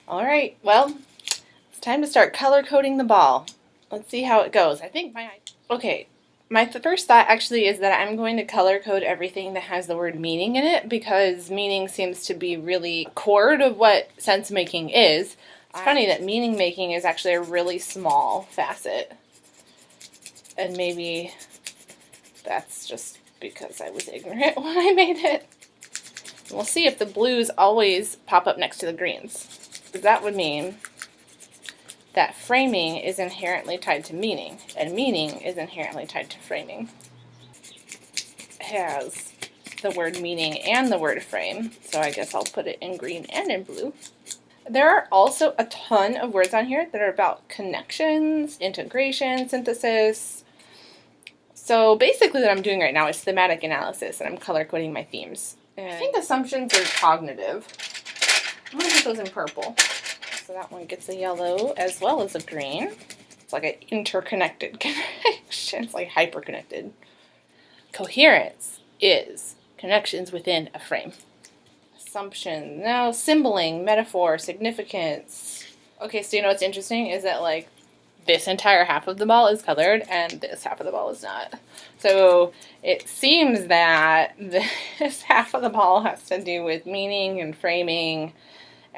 All right, well, it's time to start color coding the ball. Let's see how it goes. Okay, my first thought actually is that I'm going to color code everything that has the word meaning in it because meaning seems to be really core to what sense making is. It's funny that meaning making is actually a really small facet. And maybe that's just because I was ignorant when I made it. We'll see if the blues always pop up next to the greens. Because that would mean that framing is inherently tied to meaning, and meaning is inherently tied to framing. It has the word meaning and the word frame, so I guess I'll put it in green and in blue. There are also a ton of words on here that are about connections, integration, synthesis. So basically what I'm doing right now is thematic analysis, and I'm color coding my themes. And I think assumptions are cognitive. I'm going to put those in purple. So that one gets a yellow as well as a green. It's like an interconnected connection. It's like hyperconnected. Coherence is connections within a frame. Assumption, now symboling, metaphor, significance. Okay, so you know what's interesting is that like this entire half of the ball is colored and this half of the ball is not. So it seems that this half of the ball has to do with meaning and framing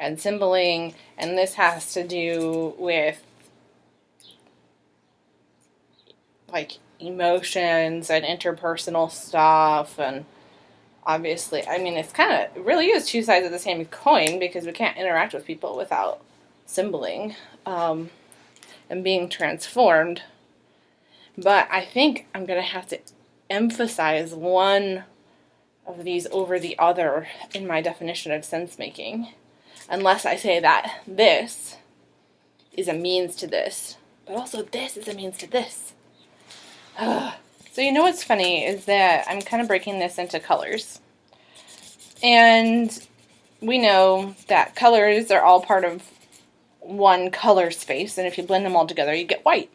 and symboling, and this has to do with like emotions and interpersonal stuff. And obviously, I mean, it's kind of, it really is two sides of the same coin because we can't interact with people without symboling and being transformed. But I think I'm going to have to emphasize one of these over the other in my definition of sense making. Unless I say that this is a means to this, but also this is a means to this. So you know what's funny is that I'm kind of breaking this into colors. And we know that colors are all part of one color space, and if you blend them all together, you get white.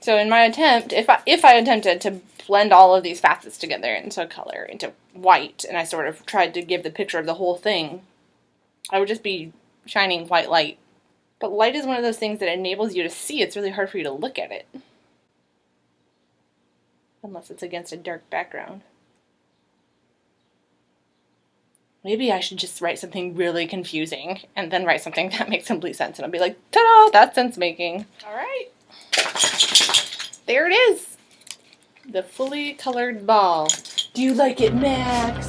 So in my attempt, if I attempted to blend all of these facets together into color, into white, and I sort of tried to give the picture of the whole thing, I would just be shining white light. But light is one of those things that enables you to see. It's really hard for you to look at it. Unless it's against a dark background. Maybe I should just write something really confusing and then write something that makes complete sense. And I'll be like, ta-da, that's sense making. All right. There it is. The fully colored ball. Do you like it, Max?